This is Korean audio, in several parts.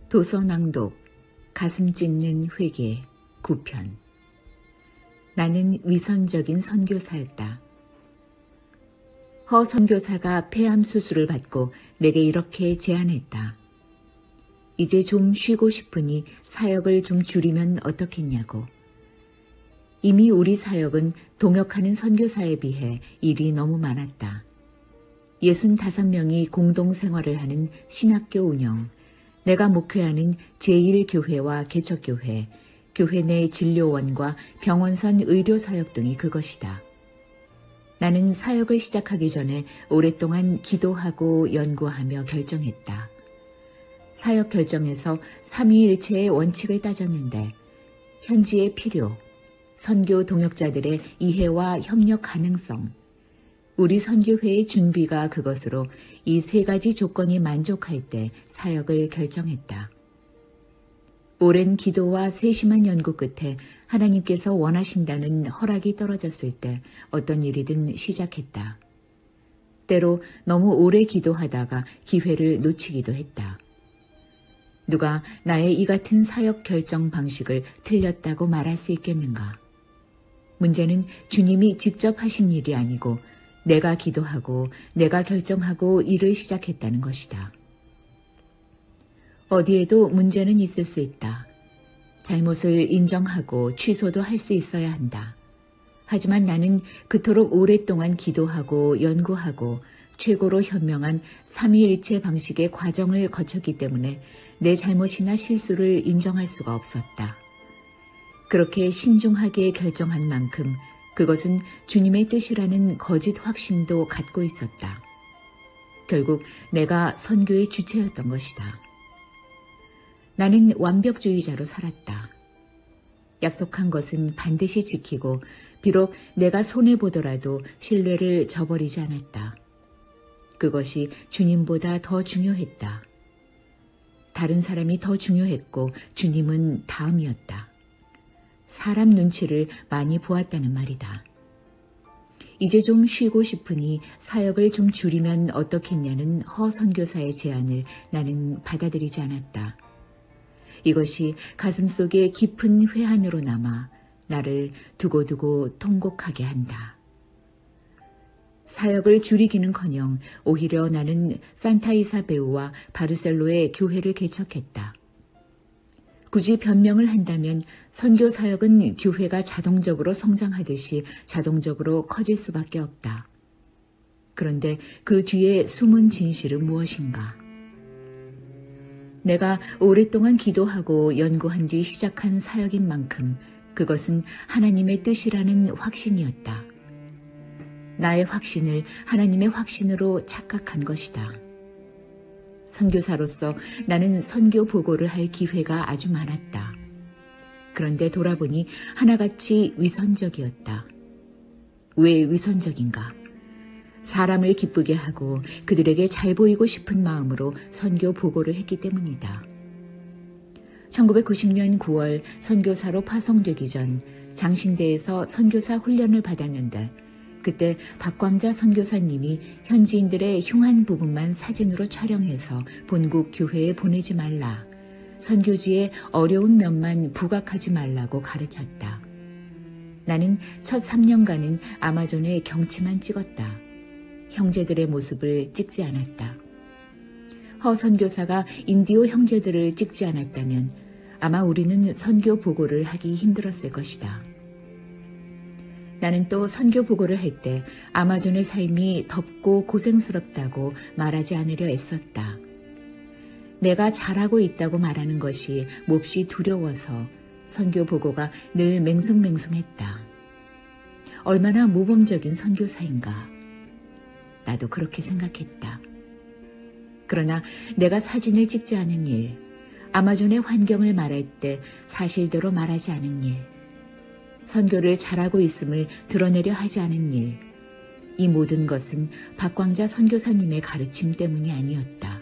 도서 낭독, 가슴 찢는 회개, 9편. 나는 위선적인 선교사였다. 허 선교사가 폐암 수술을 받고 내게 이렇게 제안했다. 이제 좀 쉬고 싶으니 사역을 좀 줄이면 어떻겠냐고. 이미 우리 사역은 동역하는 선교사에 비해 일이 너무 많았다. 65명이 공동생활을 하는 신학교 운영, 내가 목회하는 제1교회와 개척교회, 교회 내 진료원과 병원선 의료사역 등이 그것이다. 나는 사역을 시작하기 전에 오랫동안 기도하고 연구하며 결정했다. 사역 결정에서 삼위일체의 원칙을 따졌는데 현지의 필요, 선교 동역자들의 이해와 협력 가능성, 우리 선교회의 준비가 그것으로 이 세 가지 조건이 만족할 때 사역을 결정했다. 오랜 기도와 세심한 연구 끝에 하나님께서 원하신다는 허락이 떨어졌을 때 어떤 일이든 시작했다. 때로 너무 오래 기도하다가 기회를 놓치기도 했다. 누가 나의 이 같은 사역 결정 방식을 틀렸다고 말할 수 있겠는가? 문제는 주님이 직접 하신 일이 아니고 내가 기도하고 내가 결정하고 일을 시작했다는 것이다. 어디에도 문제는 있을 수 있다. 잘못을 인정하고 취소도 할 수 있어야 한다. 하지만 나는 그토록 오랫동안 기도하고 연구하고 최고로 현명한 삼위일체 방식의 과정을 거쳤기 때문에 내 잘못이나 실수를 인정할 수가 없었다. 그렇게 신중하게 결정한 만큼 그것은 주님의 뜻이라는 거짓 확신도 갖고 있었다. 결국 내가 선교의 주체였던 것이다. 나는 완벽주의자로 살았다. 약속한 것은 반드시 지키고 비록 내가 손해보더라도 신뢰를 저버리지 않았다. 그것이 주님보다 더 중요했다. 다른 사람이 더 중요했고 주님은 다음이었다. 사람 눈치를 많이 보았다는 말이다. 이제 좀 쉬고 싶으니 사역을 좀 줄이면 어떻겠냐는 허 선교사의 제안을 나는 받아들이지 않았다. 이것이 가슴속에 깊은 회한으로 남아 나를 두고두고 통곡하게 한다. 사역을 줄이기는커녕 오히려 나는 산타 이사베우와 바르셀로에 교회를 개척했다. 굳이 변명을 한다면 선교 사역은 교회가 자동적으로 성장하듯이 자동적으로 커질 수밖에 없다. 그런데 그 뒤에 숨은 진실은 무엇인가? 내가 오랫동안 기도하고 연구한 뒤 시작한 사역인 만큼 그것은 하나님의 뜻이라는 확신이었다. 나의 확신을 하나님의 확신으로 착각한 것이다. 선교사로서 나는 선교 보고를 할 기회가 아주 많았다. 그런데 돌아보니 하나같이 위선적이었다. 왜 위선적인가? 사람을 기쁘게 하고 그들에게 잘 보이고 싶은 마음으로 선교 보고를 했기 때문이다. 1990년 9월 선교사로 파송되기 전 장신대에서 선교사 훈련을 받았는데 그때 박광자 선교사님이 현지인들의 흉한 부분만 사진으로 촬영해서 본국 교회에 보내지 말라, 선교지의 어려운 면만 부각하지 말라고 가르쳤다. 나는 첫 3년간은 아마존의 경치만 찍었다. 형제들의 모습을 찍지 않았다. 허 선교사가 인디오 형제들을 찍지 않았다면 아마 우리는 선교 보고를 하기 힘들었을 것이다. 나는 또 선교 보고를 할 때 아마존의 삶이 덥고 고생스럽다고 말하지 않으려 애썼다. 내가 잘하고 있다고 말하는 것이 몹시 두려워서 선교 보고가 늘 맹숭맹숭했다. 얼마나 모범적인 선교사인가. 나도 그렇게 생각했다. 그러나 내가 사진을 찍지 않은 일, 아마존의 환경을 말할 때 사실대로 말하지 않은 일, 선교를 잘하고 있음을 드러내려 하지 않은 일, 이 모든 것은 박광자 선교사님의 가르침 때문이 아니었다.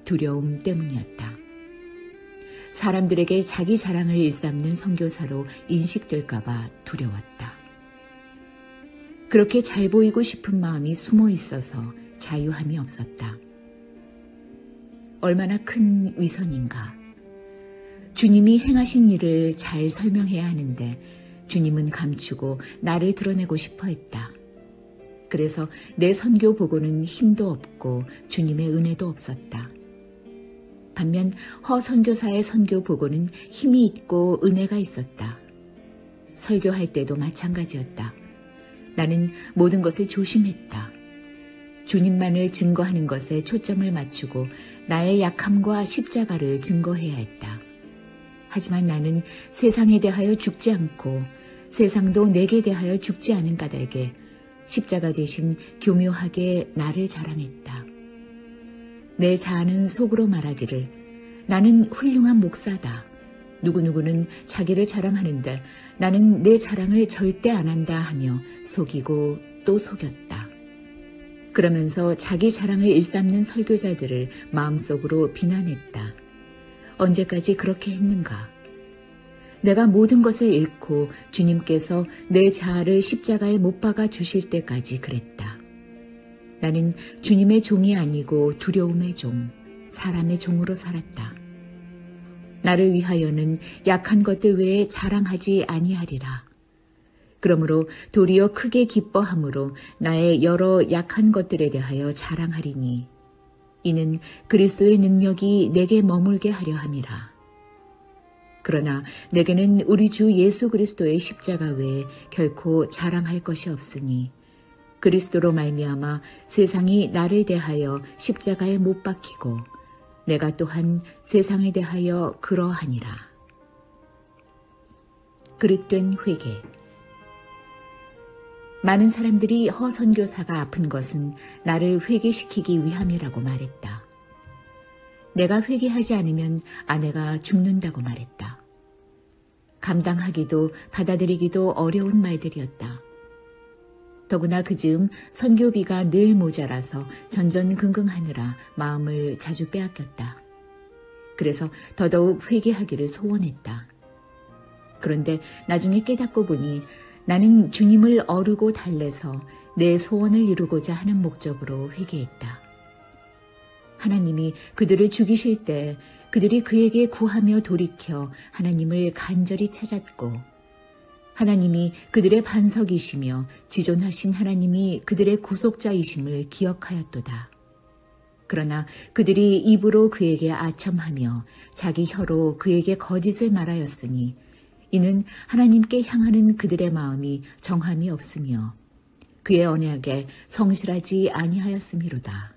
두려움 때문이었다. 사람들에게 자기 자랑을 일삼는 선교사로 인식될까 봐 두려웠다. 그렇게 잘 보이고 싶은 마음이 숨어 있어서 자유함이 없었다. 얼마나 큰 위선인가. 주님이 행하신 일을 잘 설명해야 하는데 주님은 감추고 나를 드러내고 싶어 했다. 그래서 내 선교 보고는 힘도 없고 주님의 은혜도 없었다. 반면 허 선교사의 선교 보고는 힘이 있고 은혜가 있었다. 설교할 때도 마찬가지였다. 나는 모든 것을 조심했다. 주님만을 증거하는 것에 초점을 맞추고 나의 약함과 십자가를 증거해야 했다. 하지만 나는 세상에 대하여 죽지 않고 세상도 내게 대하여 죽지 않은 까닭에 십자가 대신 교묘하게 나를 자랑했다. 내 자아는 속으로 말하기를 나는 훌륭한 목사다. 누구누구는 자기를 자랑하는데 나는 내 자랑을 절대 안 한다 하며 속이고 또 속였다. 그러면서 자기 자랑을 일삼는 설교자들을 마음속으로 비난했다. 언제까지 그렇게 했는가? 내가 모든 것을 잃고 주님께서 내 자아를 십자가에 못 박아 주실 때까지 그랬다. 나는 주님의 종이 아니고 두려움의 종, 사람의 종으로 살았다. 나를 위하여는 약한 것들 외에 자랑하지 아니하리라. 그러므로 도리어 크게 기뻐함으로 나의 여러 약한 것들에 대하여 자랑하리니 이는 그리스도의 능력이 내게 머물게 하려 함이라. 그러나 내게는 우리 주 예수 그리스도의 십자가 외에 결코 자랑할 것이 없으니 그리스도로 말미암아 세상이 나를 대하여 십자가에 못 박히고 내가 또한 세상에 대하여 그러하니라. 그릇된 회개. 많은 사람들이 허 선교사가 아픈 것은 나를 회개시키기 위함이라고 말했다. 내가 회개하지 않으면 아내가 죽는다고 말했다. 감당하기도 받아들이기도 어려운 말들이었다. 더구나 그 즈음 선교비가 늘 모자라서 전전긍긍하느라 마음을 자주 빼앗겼다. 그래서 더더욱 회개하기를 소원했다. 그런데 나중에 깨닫고 보니 나는 주님을 어르고 달래서 내 소원을 이루고자 하는 목적으로 회개했다. 하나님이 그들을 죽이실 때 그들이 그에게 구하며 돌이켜 하나님을 간절히 찾았고 하나님이 그들의 반석이시며 지존하신 하나님이 그들의 구속자이심을 기억하였도다. 그러나 그들이 입으로 그에게 아첨하며 자기 혀로 그에게 거짓을 말하였으니 이는 하나님께 향하는 그들의 마음이 정함이 없으며 그의 언약에 성실하지 아니하였음이로다.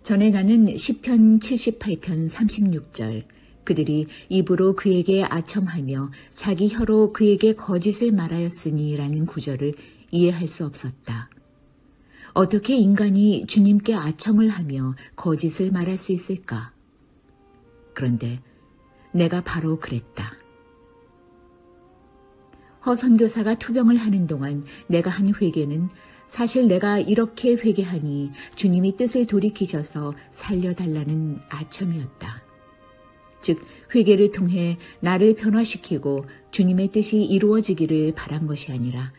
전에 나는 시편 78편 36절 그들이 입으로 그에게 아첨하며 자기 혀로 그에게 거짓을 말하였으니 라는 구절을 이해할 수 없었다. 어떻게 인간이 주님께 아첨을 하며 거짓을 말할 수 있을까? 그런데 내가 바로 그랬다. 허 선교사가 투병을 하는 동안 내가 한 회개는 사실 내가 이렇게 회개하니 주님이 뜻을 돌이키셔서 살려달라는 아첨이었다. 즉 회개를 통해 나를 변화시키고 주님의 뜻이 이루어지기를 바란 것이 아니라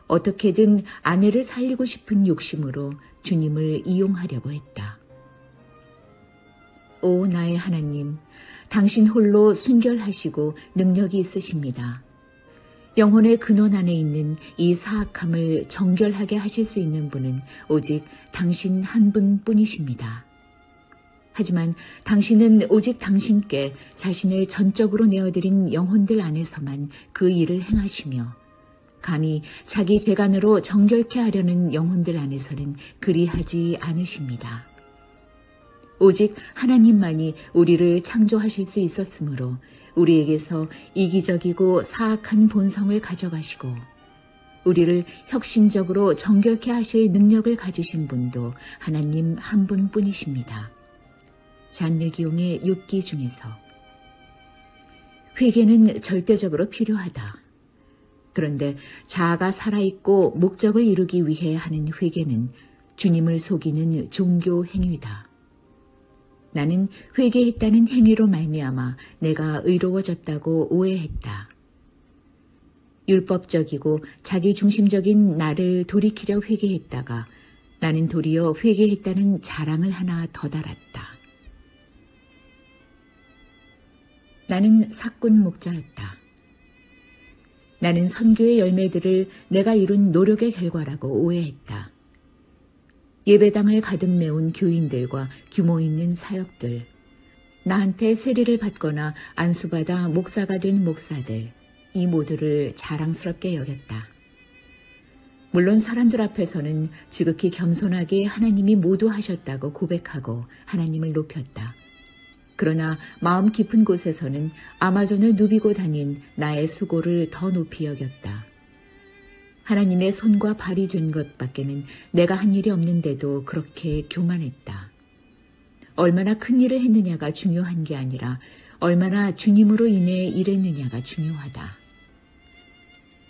어떻게든 아내를 살리고 싶은 욕심으로 주님을 이용하려고 했다. 오 나의 하나님, 당신 홀로 순결하시고 능력이 있으십니다. 영혼의 근원 안에 있는 이 사악함을 정결하게 하실 수 있는 분은 오직 당신 한 분뿐이십니다. 하지만 당신은 오직 당신께 자신을 전적으로 내어드린 영혼들 안에서만 그 일을 행하시며 감히 자기 재간으로 정결케 하려는 영혼들 안에서는 그리하지 않으십니다. 오직 하나님만이 우리를 창조하실 수 있었으므로 우리에게서 이기적이고 사악한 본성을 가져가시고 우리를 혁신적으로 정결케 하실 능력을 가지신 분도 하나님 한 분뿐이십니다. 잔느기용의 욥기 중에서 회개는 절대적으로 필요하다. 그런데 자아가 살아있고 목적을 이루기 위해 하는 회개는 주님을 속이는 종교 행위다. 나는 회개했다는 행위로 말미암아 내가 의로워졌다고 오해했다. 율법적이고 자기중심적인 나를 돌이키려 회개했다가 나는 도리어 회개했다는 자랑을 하나 더 달았다. 나는 사꾼 목자였다. 나는 선교의 열매들을 내가 이룬 노력의 결과라고 오해했다. 예배당을 가득 메운 교인들과 규모 있는 사역들, 나한테 세례를 받거나 안수받아 목사가 된 목사들, 이 모두를 자랑스럽게 여겼다. 물론 사람들 앞에서는 지극히 겸손하게 하나님이 모두 하셨다고 고백하고 하나님을 높였다. 그러나 마음 깊은 곳에서는 아마존을 누비고 다닌 나의 수고를 더 높이 여겼다. 하나님의 손과 발이 된 것밖에는 내가 한 일이 없는데도 그렇게 교만했다. 얼마나 큰 일을 했느냐가 중요한 게 아니라 얼마나 주님으로 인해 일했느냐가 중요하다.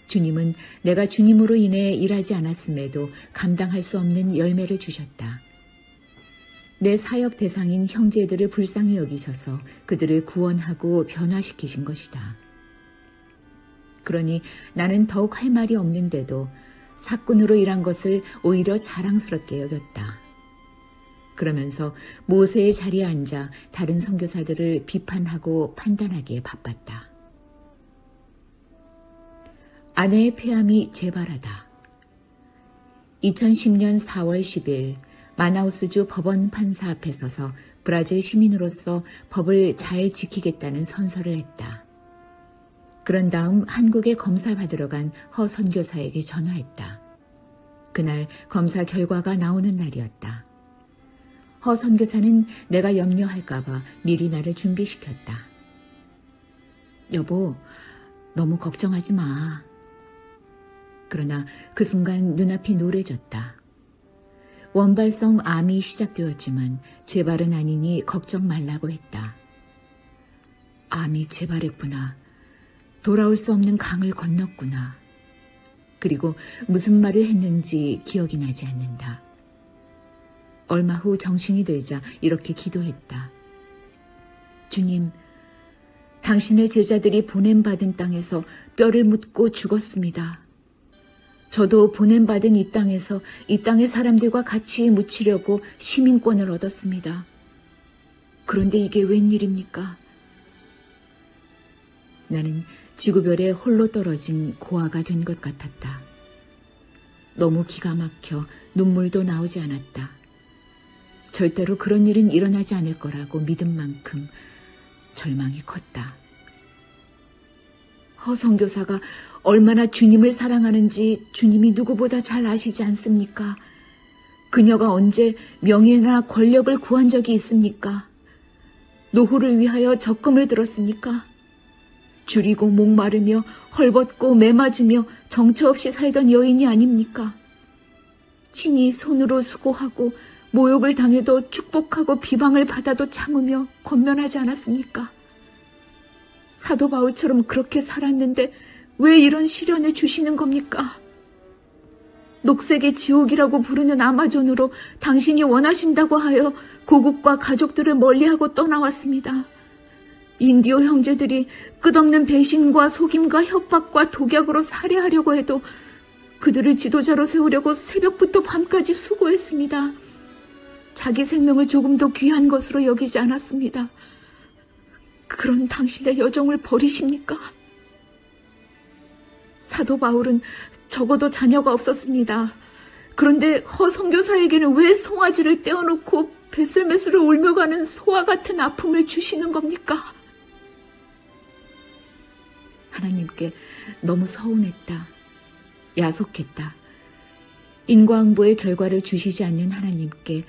주님은 내가 주님으로 인해 일하지 않았음에도 감당할 수 없는 열매를 주셨다. 내 사역 대상인 형제들을 불쌍히 여기셔서 그들을 구원하고 변화시키신 것이다. 그러니 나는 더욱 할 말이 없는데도 사꾼으로 일한 것을 오히려 자랑스럽게 여겼다. 그러면서 모세의 자리에 앉아 다른 선교사들을 비판하고 판단하기에 바빴다. 아내의 폐암이 재발하다. 2010년 4월 10일 마나우스주 법원 판사 앞에 서서 브라질 시민으로서 법을 잘 지키겠다는 선서를 했다. 그런 다음 한국에 검사 받으러 간 허 선교사에게 전화했다. 그날 검사 결과가 나오는 날이었다. 허 선교사는 내가 염려할까봐 미리 나를 준비시켰다. 여보, 너무 걱정하지 마. 그러나 그 순간 눈앞이 노래졌다. 원발성 암이 시작되었지만 재발은 아니니 걱정 말라고 했다. 암이 재발했구나. 돌아올 수 없는 강을 건넜구나. 그리고 무슨 말을 했는지 기억이 나지 않는다. 얼마 후 정신이 들자 이렇게 기도했다. 주님, 당신의 제자들이 보냄받은 땅에서 뼈를 묻고 죽었습니다. 저도 보냄받은 이 땅에서 이 땅의 사람들과 같이 묻히려고 시민권을 얻었습니다. 그런데 이게 웬일입니까? 나는 지구별에 홀로 떨어진 고아가 된 것 같았다. 너무 기가 막혀 눈물도 나오지 않았다. 절대로 그런 일은 일어나지 않을 거라고 믿은 만큼 절망이 컸다. 허 선교사가 얼마나 주님을 사랑하는지 주님이 누구보다 잘 아시지 않습니까? 그녀가 언제 명예나 권력을 구한 적이 있습니까? 노후를 위하여 적금을 들었습니까? 줄이고 목마르며 헐벗고 매맞으며 정처 없이 살던 여인이 아닙니까? 친히 손으로 수고하고 모욕을 당해도 축복하고 비방을 받아도 참으며 권면하지 않았습니까? 사도 바울처럼 그렇게 살았는데 왜 이런 시련을 주시는 겁니까? 녹색의 지옥이라고 부르는 아마존으로 당신이 원하신다고 하여 고국과 가족들을 멀리하고 떠나왔습니다. 인디오 형제들이 끝없는 배신과 속임과 협박과 독약으로 살해하려고 해도 그들을 지도자로 세우려고 새벽부터 밤까지 수고했습니다. 자기 생명을 조금 더 귀한 것으로 여기지 않았습니다. 그런 당신의 여정을 버리십니까? 사도 바울은 적어도 자녀가 없었습니다. 그런데 허 선교사에게는 왜 송아지를 떼어놓고 벳세메스를 울며 가는 소와 같은 아픔을 주시는 겁니까? 하나님께 너무 서운했다. 야속했다. 인과응보의 결과를 주시지 않는 하나님께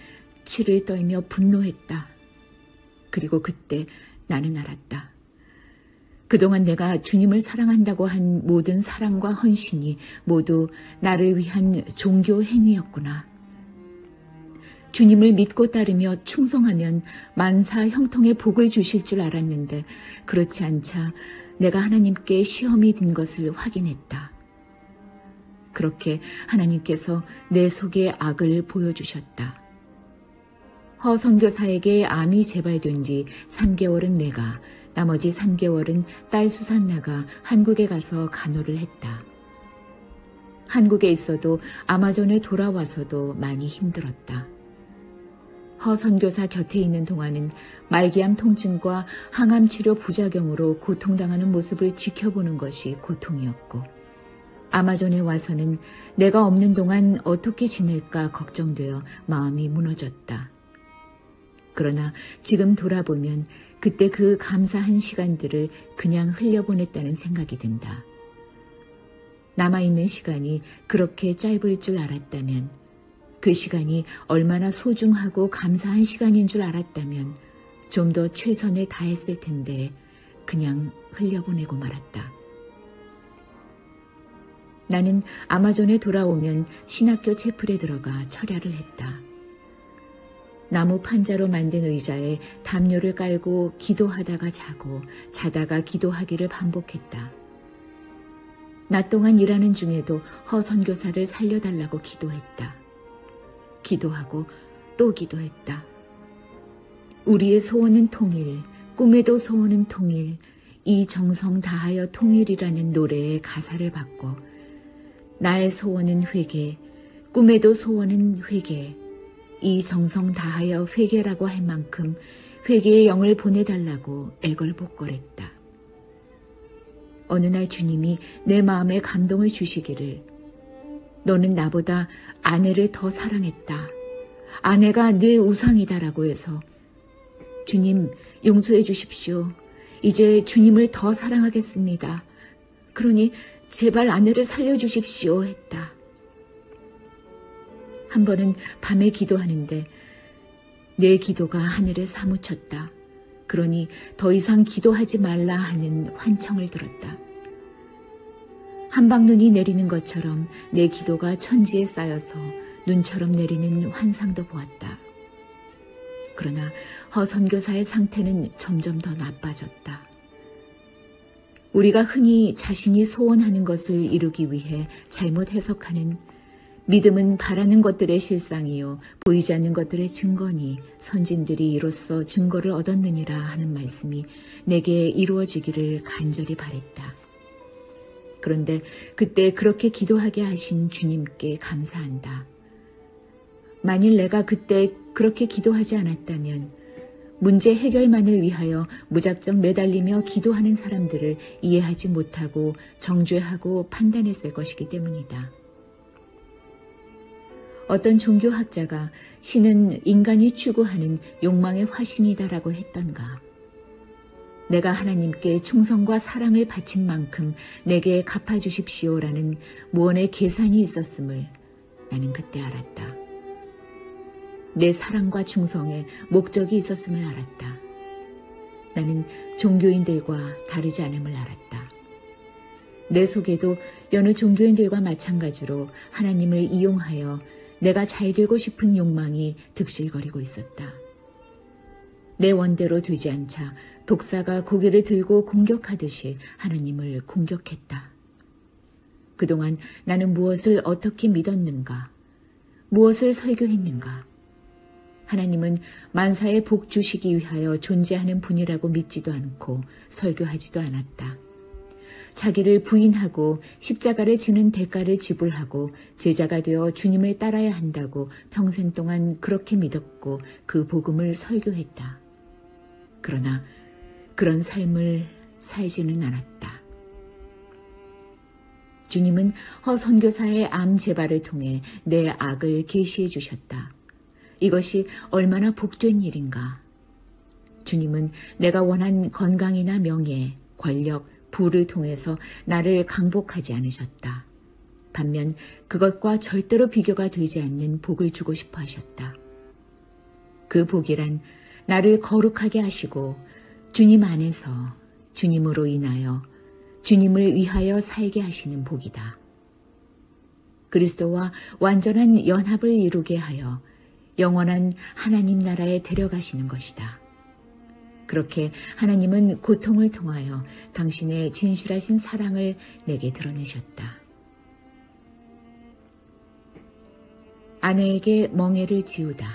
치를 떨며 분노했다. 그리고 그때 나는 알았다. 그동안 내가 주님을 사랑한다고 한 모든 사랑과 헌신이 모두 나를 위한 종교 행위였구나. 주님을 믿고 따르며 충성하면 만사 형통의 복을 주실 줄 알았는데 그렇지 않자 내가 하나님께 시험이 든 것을 확인했다. 그렇게 하나님께서 내 속에 악을 보여주셨다. 허 선교사에게 암이 재발된 뒤 3개월은 내가, 나머지 3개월은 딸 수산나가 한국에 가서 간호를 했다. 한국에 있어도 아마존에 돌아와서도 많이 힘들었다. 허 선교사 곁에 있는 동안은 말기암 통증과 항암 치료 부작용으로 고통당하는 모습을 지켜보는 것이 고통이었고, 아마존에 와서는 내가 없는 동안 어떻게 지낼까 걱정되어 마음이 무너졌다. 그러나 지금 돌아보면 그때 그 감사한 시간들을 그냥 흘려보냈다는 생각이 든다. 남아있는 시간이 그렇게 짧을 줄 알았다면, 그 시간이 얼마나 소중하고 감사한 시간인 줄 알았다면 좀 더 최선을 다했을 텐데 그냥 흘려보내고 말았다. 나는 아마존에 돌아오면 신학교 채플에 들어가 철야를 했다. 나무 판자로 만든 의자에 담요를 깔고 기도하다가 자고 자다가 기도하기를 반복했다. 낮 동안 일하는 중에도 허 선교사를 살려달라고 기도했다. 기도하고 또 기도했다. 우리의 소원은 통일, 꿈에도 소원은 통일, 이 정성 다하여 통일이라는 노래의 가사를 받고 나의 소원은 회개, 꿈에도 소원은 회개, 이 정성 다하여 회개라고 할 만큼 회개의 영을 보내달라고 애걸복걸했다. 어느 날 주님이 내 마음에 감동을 주시기를, 너는 나보다 아내를 더 사랑했다. 아내가 내 우상이다라고 해서, 주님 용서해 주십시오. 이제 주님을 더 사랑하겠습니다. 그러니 제발 아내를 살려주십시오 했다. 한 번은 밤에 기도하는데 내 기도가 하늘에 사무쳤다. 그러니 더 이상 기도하지 말라 하는 환청을 들었다. 한방눈이 내리는 것처럼 내 기도가 천지에 쌓여서 눈처럼 내리는 환상도 보았다. 그러나 허 선교사의 상태는 점점 더 나빠졌다. 우리가 흔히 자신이 소원하는 것을 이루기 위해 잘못 해석하는 믿음은 바라는 것들의 실상이요 보이지 않는 것들의 증거니 선진들이 이로써 증거를 얻었느니라 하는 말씀이 내게 이루어지기를 간절히 바랬다. 그런데 그때 그렇게 기도하게 하신 주님께 감사한다. 만일 내가 그때 그렇게 기도하지 않았다면 문제 해결만을 위하여 무작정 매달리며 기도하는 사람들을 이해하지 못하고 정죄하고 판단했을 것이기 때문이다. 어떤 종교학자가 신은 인간이 추구하는 욕망의 화신이다라고 했던가. 내가 하나님께 충성과 사랑을 바친 만큼 내게 갚아주십시오라는 무언의 계산이 있었음을 나는 그때 알았다. 내 사랑과 충성에 목적이 있었음을 알았다. 나는 종교인들과 다르지 않음을 알았다. 내 속에도 여느 종교인들과 마찬가지로 하나님을 이용하여 내가 잘 되고 싶은 욕망이 득실거리고 있었다. 내 원대로 되지 않자 독사가 고개를 들고 공격하듯이 하나님을 공격했다. 그동안 나는 무엇을 어떻게 믿었는가? 무엇을 설교했는가? 하나님은 만사에 복 주시기 위하여 존재하는 분이라고 믿지도 않고 설교하지도 않았다. 자기를 부인하고 십자가를 지는 대가를 지불하고 제자가 되어 주님을 따라야 한다고 평생 동안 그렇게 믿었고 그 복음을 설교했다. 그러나 그런 삶을 살지는 않았다. 주님은 허 선교사의 암 재발을 통해 내 악을 계시해 주셨다. 이것이 얼마나 복된 일인가. 주님은 내가 원한 건강이나 명예, 권력, 부를 통해서 나를 강복하지 않으셨다. 반면 그것과 절대로 비교가 되지 않는 복을 주고 싶어 하셨다. 그 복이란 나를 거룩하게 하시고 주님 안에서 주님으로 인하여 주님을 위하여 살게 하시는 복이다. 그리스도와 완전한 연합을 이루게 하여 영원한 하나님 나라에 데려가시는 것이다. 그렇게 하나님은 고통을 통하여 당신의 진실하신 사랑을 내게 드러내셨다. 아내에게 멍에를 지우다.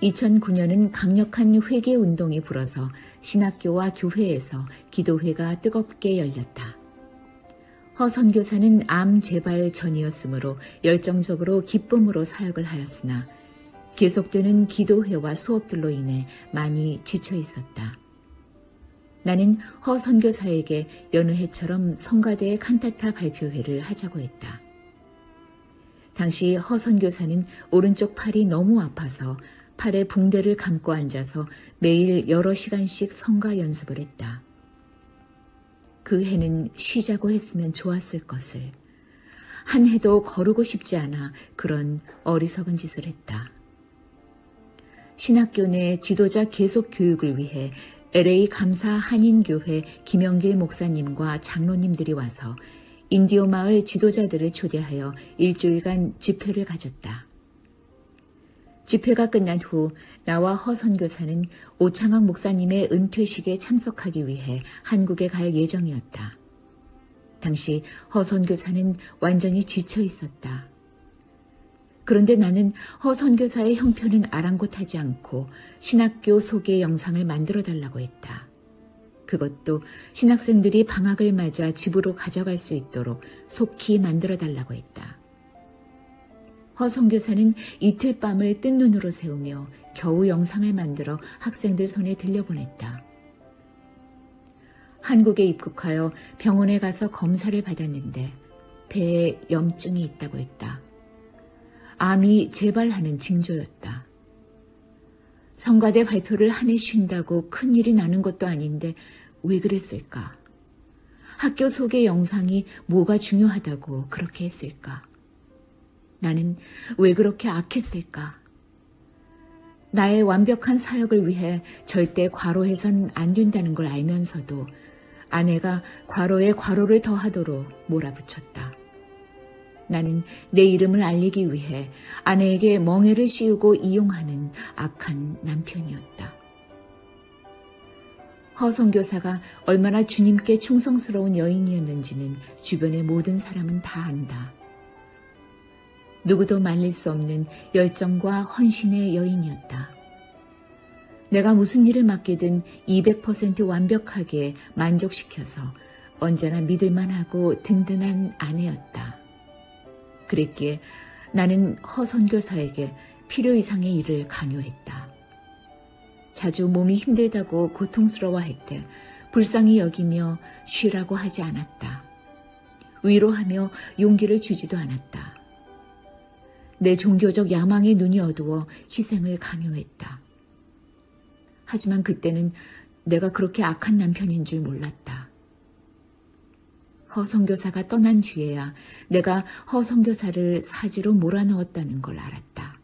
2009년은 강력한 회개 운동이 불어서 신학교와 교회에서 기도회가 뜨겁게 열렸다. 허 선교사는 암 재발 전이었으므로 열정적으로 기쁨으로 사역을 하였으나 계속되는 기도회와 수업들로 인해 많이 지쳐 있었다. 나는 허 선교사에게 여느 해처럼 성가대의 칸타타 발표회를 하자고 했다. 당시 허 선교사는 오른쪽 팔이 너무 아파서 팔에 붕대를 감고 앉아서 매일 여러 시간씩 성가 연습을 했다. 그 해는 쉬자고 했으면 좋았을 것을. 한 해도 거르고 싶지 않아 그런 어리석은 짓을 했다. 신학교 내 지도자 계속 교육을 위해 LA 감사 한인교회 김영길 목사님과 장로님들이 와서 인디오 마을 지도자들을 초대하여 일주일간 집회를 가졌다. 집회가 끝난 후 나와 허 선교사는 오창학 목사님의 은퇴식에 참석하기 위해 한국에 갈 예정이었다. 당시 허 선교사는 완전히 지쳐 있었다. 그런데 나는 허 선교사의 형편은 아랑곳하지 않고 신학교 소개 영상을 만들어 달라고 했다. 그것도 신학생들이 방학을 맞아 집으로 가져갈 수 있도록 속히 만들어 달라고 했다. 허 선교사는 이틀 밤을 뜬 눈으로 세우며 겨우 영상을 만들어 학생들 손에 들려보냈다. 한국에 입국하여 병원에 가서 검사를 받았는데 배에 염증이 있다고 했다. 암이 재발하는 징조였다. 성가대 발표를 한 해 쉰다고 큰일이 나는 것도 아닌데 왜 그랬을까? 학교 소개 영상이 뭐가 중요하다고 그렇게 했을까? 나는 왜 그렇게 악했을까? 나의 완벽한 사역을 위해 절대 과로해선 안 된다는 걸 알면서도 아내가 과로에 과로를 더하도록 몰아붙였다. 나는 내 이름을 알리기 위해 아내에게 멍에를 씌우고 이용하는 악한 남편이었다. 허 선교사가 얼마나 주님께 충성스러운 여인이었는지는 주변의 모든 사람은 다 안다. 누구도 말릴 수 없는 열정과 헌신의 여인이었다. 내가 무슨 일을 맡기든 200% 완벽하게 만족시켜서 언제나 믿을만하고 든든한 아내였다. 그랬기에 나는 허 선교사에게 필요 이상의 일을 강요했다. 자주 몸이 힘들다고 고통스러워할 때 불쌍히 여기며 쉬라고 하지 않았다. 위로하며 용기를 주지도 않았다. 내 종교적 야망의 눈이 어두워 희생을 강요했다. 하지만 그때는 내가 그렇게 악한 남편인 줄 몰랐다. 허 선교사가 떠난 뒤에야 내가 허 선교사를 사지로 몰아넣었다는 걸 알았다.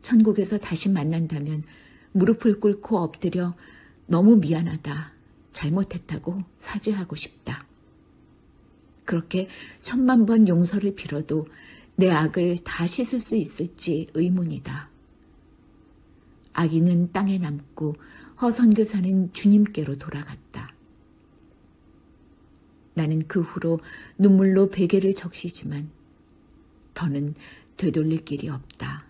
천국에서 다시 만난다면 무릎을 꿇고 엎드려 너무 미안하다, 잘못했다고 사죄하고 싶다. 그렇게 1000만 번 용서를 빌어도 내 악을 다 씻을 수 있을지 의문이다. 악인은 땅에 남고 허 선교사는 주님께로 돌아갔다. 나는 그 후로 눈물로 베개를 적시지만 더는 되돌릴 길이 없다.